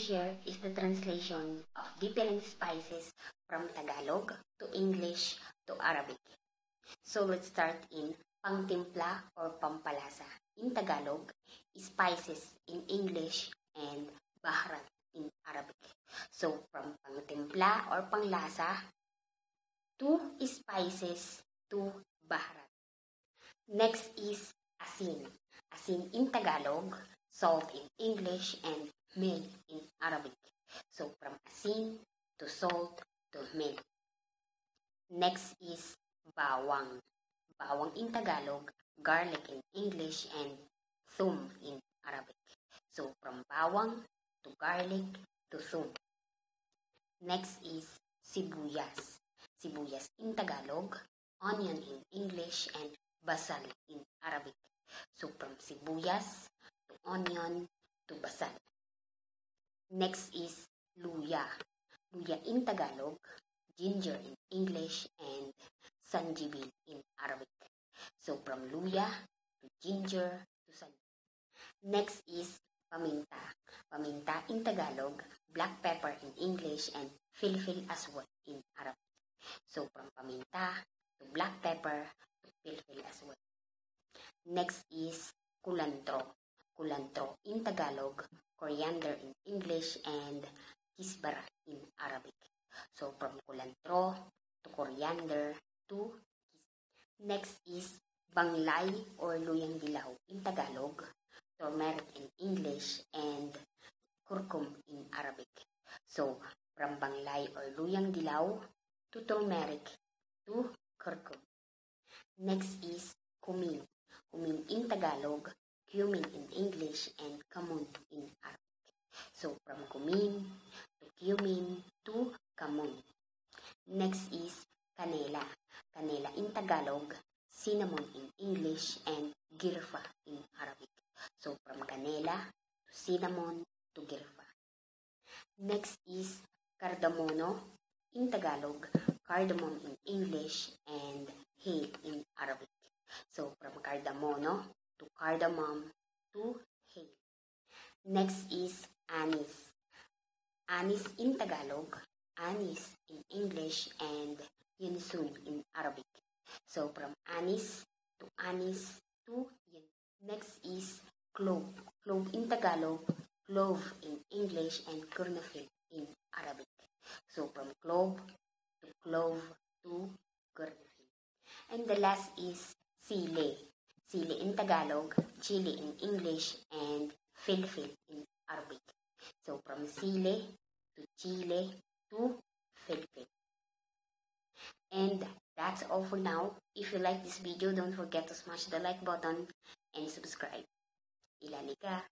share is the translation of different spices from Tagalog to English to Arabic. So let's start in pangtimpla or pampalasa. In Tagalog, spices in English, and baharat in Arabic. So from pangtimpla or panglasa to spices to baharat. Next is asin. Asin in Tagalog, salt in English, and milk in Arabic. So from asin to salt to milk. Next is bawang. Bawang in Tagalog, garlic in English, and thum in Arabic. So from bawang to garlic to thum. Next is sibuyas. Sibuyas in Tagalog, onion in English, and basal in Arabic. So from sibuyas to onion to basal. Next is luya. Luya in Tagalog, ginger in English, and sanjibil in Arabic. So from luya to ginger to sanjibil. Next is paminta. Paminta in Tagalog, black pepper in English, and filfil aswad in Arabic. So from paminta to black pepper to filfil aswad. Next is kulantro. Kulantro in Tagalog, coriander in English, and kisbara in Arabic. So from kulantro to coriander to kisbara. Next is banglay or luyang dilaw in Tagalog, turmeric in English, and kurkum in Arabic. So from banglay or luyang dilaw to turmeric to kurkum. Next is kumin. Kumin in Tagalog, cumin in English, and kamun in Arabic. So from kumin to cumin to kamun. Next is canela. Canela in Tagalog, cinnamon in English, and girfa in Arabic. So from canela to cinnamon to girfa. Next is cardamomo in Tagalog, cardamom in English, and hay in Arabic. So from cardamomo to cardamom to hay. Next is anise. Anise in Tagalog, anise in English, and yinsun in Arabic. So from anise to yin. Next is clove. Clove in Tagalog, clove in English, and kurnafil in Arabic. So from clove to kurnafil. And the last is sili. Sili in Tagalog, chili in English, and filfil in Arabic. So from sili to chile to filfil. And that's all for now. If you like this video, don't forget to smash the like button and subscribe. Ilalika!